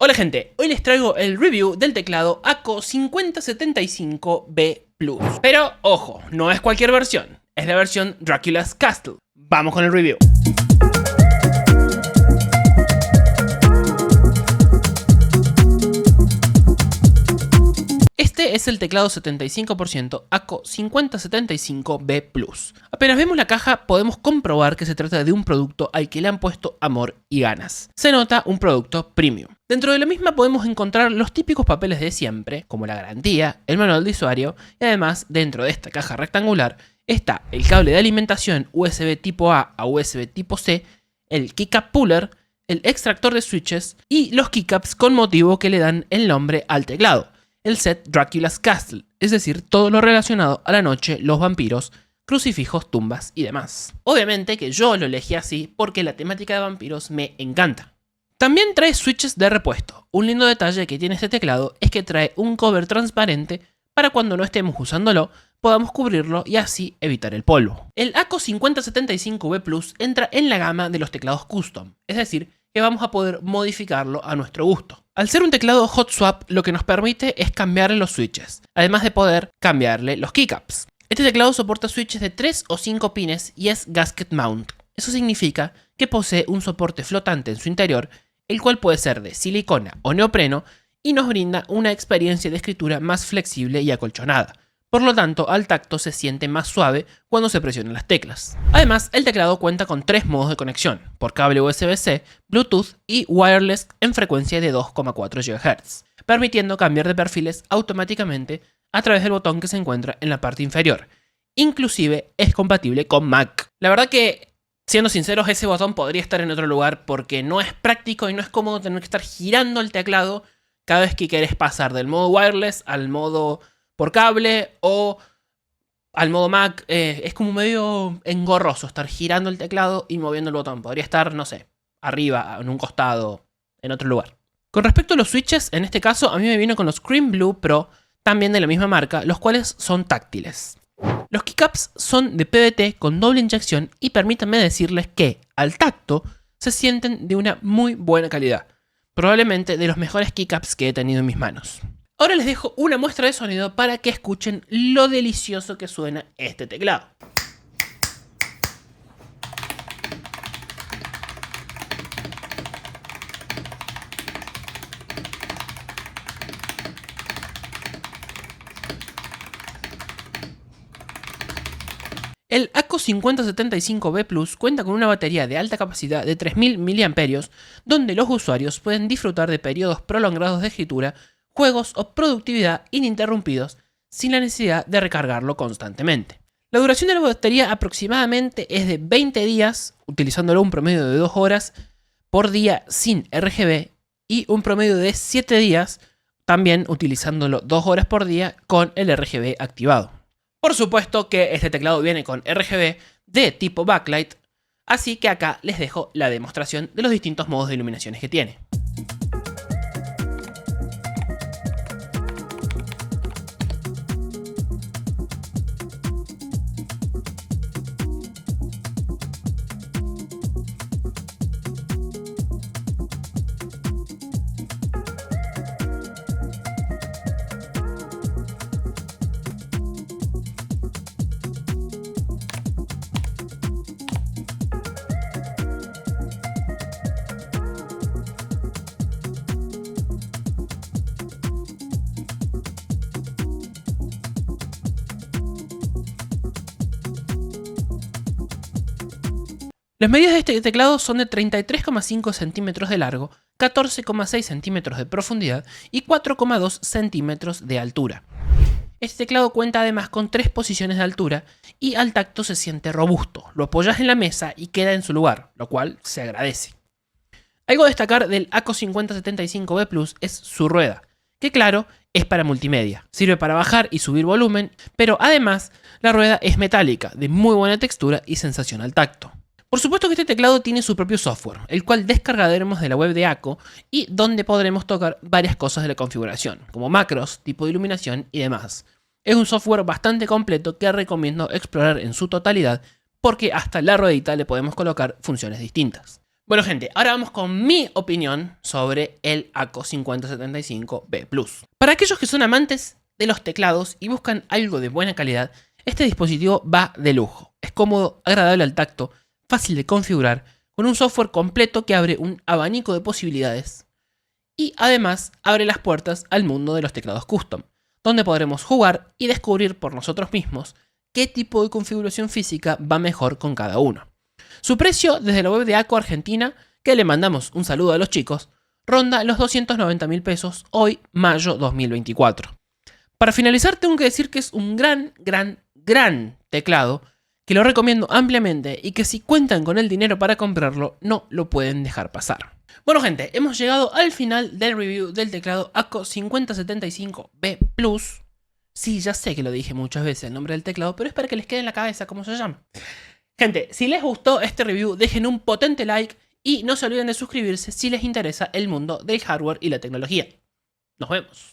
Hola gente, hoy les traigo el review del teclado ACO 5075B Plus. Pero ojo, no es cualquier versión, es la versión Dracula's Castle. Vamos con el review. Este es el teclado 75% ACO 5075B Plus. Apenas vemos la caja podemos comprobar que se trata de un producto al que le han puesto amor y ganas. Se nota un producto premium. Dentro de la misma podemos encontrar los típicos papeles de siempre, como la garantía, el manual de usuario y además dentro de esta caja rectangular está el cable de alimentación USB tipo A a USB tipo C, el keycap puller, el extractor de switches y los keycaps con motivo que le dan el nombre al teclado. El set Dracula's Castle, es decir, todo lo relacionado a la noche, los vampiros, crucifijos, tumbas y demás. Obviamente que yo lo elegí así porque la temática de vampiros me encanta. También trae switches de repuesto. Un lindo detalle que tiene este teclado es que trae un cover transparente para cuando no estemos usándolo podamos cubrirlo y así evitar el polvo. El ACO 5075B Plus entra en la gama de los teclados custom, es decir, que vamos a poder modificarlo a nuestro gusto. Al ser un teclado hot swap, lo que nos permite es cambiarle los switches, además de poder cambiarle los keycaps. Este teclado soporta switches de 3 o 5 pines y es gasket mount. Eso significa que posee un soporte flotante en su interior, el cual puede ser de silicona o neopreno y nos brinda una experiencia de escritura más flexible y acolchonada. Por lo tanto, al tacto se siente más suave cuando se presionan las teclas. Además, el teclado cuenta con 3 modos de conexión, por cable USB-C, Bluetooth y wireless en frecuencia de 2,4 GHz, permitiendo cambiar de perfiles automáticamente a través del botón que se encuentra en la parte inferior. Inclusive es compatible con Mac. La verdad que, siendo sinceros, ese botón podría estar en otro lugar porque no es práctico y no es cómodo tener que estar girando el teclado cada vez que quieres pasar del modo wireless al modo por cable o al modo Mac. Es como medio engorroso estar girando el teclado y moviendo el botón. Podría estar, no sé, arriba, en un costado, en otro lugar. Con respecto a los switches, en este caso a mí me vino con los Cream Blue Pro, también de la misma marca, los cuales son táctiles. Los keycaps son de PVT con doble inyección y permítanme decirles que, al tacto, se sienten de una muy buena calidad. Probablemente de los mejores keycaps que he tenido en mis manos. Ahora les dejo una muestra de sonido para que escuchen lo delicioso que suena este teclado. El ACO 5075B Plus cuenta con una batería de alta capacidad de 3000 mAh, donde los usuarios pueden disfrutar de periodos prolongados de escritura, juegos o productividad ininterrumpidos sin la necesidad de recargarlo constantemente. La duración de la batería aproximadamente es de 20 días, utilizándolo un promedio de 2 horas por día sin RGB y un promedio de 7 días también utilizándolo 2 horas por día con el RGB activado. Por supuesto que este teclado viene con RGB de tipo backlight, así que acá les dejo la demostración de los distintos modos de iluminaciones que tiene. Las medidas de este teclado son de 33,5 centímetros de largo, 14,6 centímetros de profundidad y 4,2 centímetros de altura. Este teclado cuenta además con 3 posiciones de altura y al tacto se siente robusto. Lo apoyas en la mesa y queda en su lugar, lo cual se agradece. Algo a destacar del ACO 5075B Plus es su rueda, que claro, es para multimedia. Sirve para bajar y subir volumen, pero además la rueda es metálica, de muy buena textura y sensación al tacto. Por supuesto que este teclado tiene su propio software, el cual descargaremos de la web de ACO y donde podremos tocar varias cosas de la configuración, como macros, tipo de iluminación y demás. Es un software bastante completo que recomiendo explorar en su totalidad porque hasta la ruedita le podemos colocar funciones distintas. Bueno gente, ahora vamos con mi opinión sobre el ACO 5075B Plus. Para aquellos que son amantes de los teclados y buscan algo de buena calidad, este dispositivo va de lujo. Es cómodo, agradable al tacto, fácil de configurar, con un software completo que abre un abanico de posibilidades y además abre las puertas al mundo de los teclados custom, donde podremos jugar y descubrir por nosotros mismos qué tipo de configuración física va mejor con cada uno. Su precio desde la web de ACO Argentina, que le mandamos un saludo a los chicos, ronda los 290.000 pesos hoy, mayo 2024. Para finalizar tengo que decir que es un gran teclado, que lo recomiendo ampliamente y que si cuentan con el dinero para comprarlo, no lo pueden dejar pasar. Bueno gente, hemos llegado al final del review del teclado ACO 5075B Plus. Sí, ya sé que lo dije muchas veces el nombre del teclado, pero es para que les quede en la cabeza cómo se llama. Gente, si les gustó este review, dejen un potente like y no se olviden de suscribirse si les interesa el mundo del hardware y la tecnología. Nos vemos.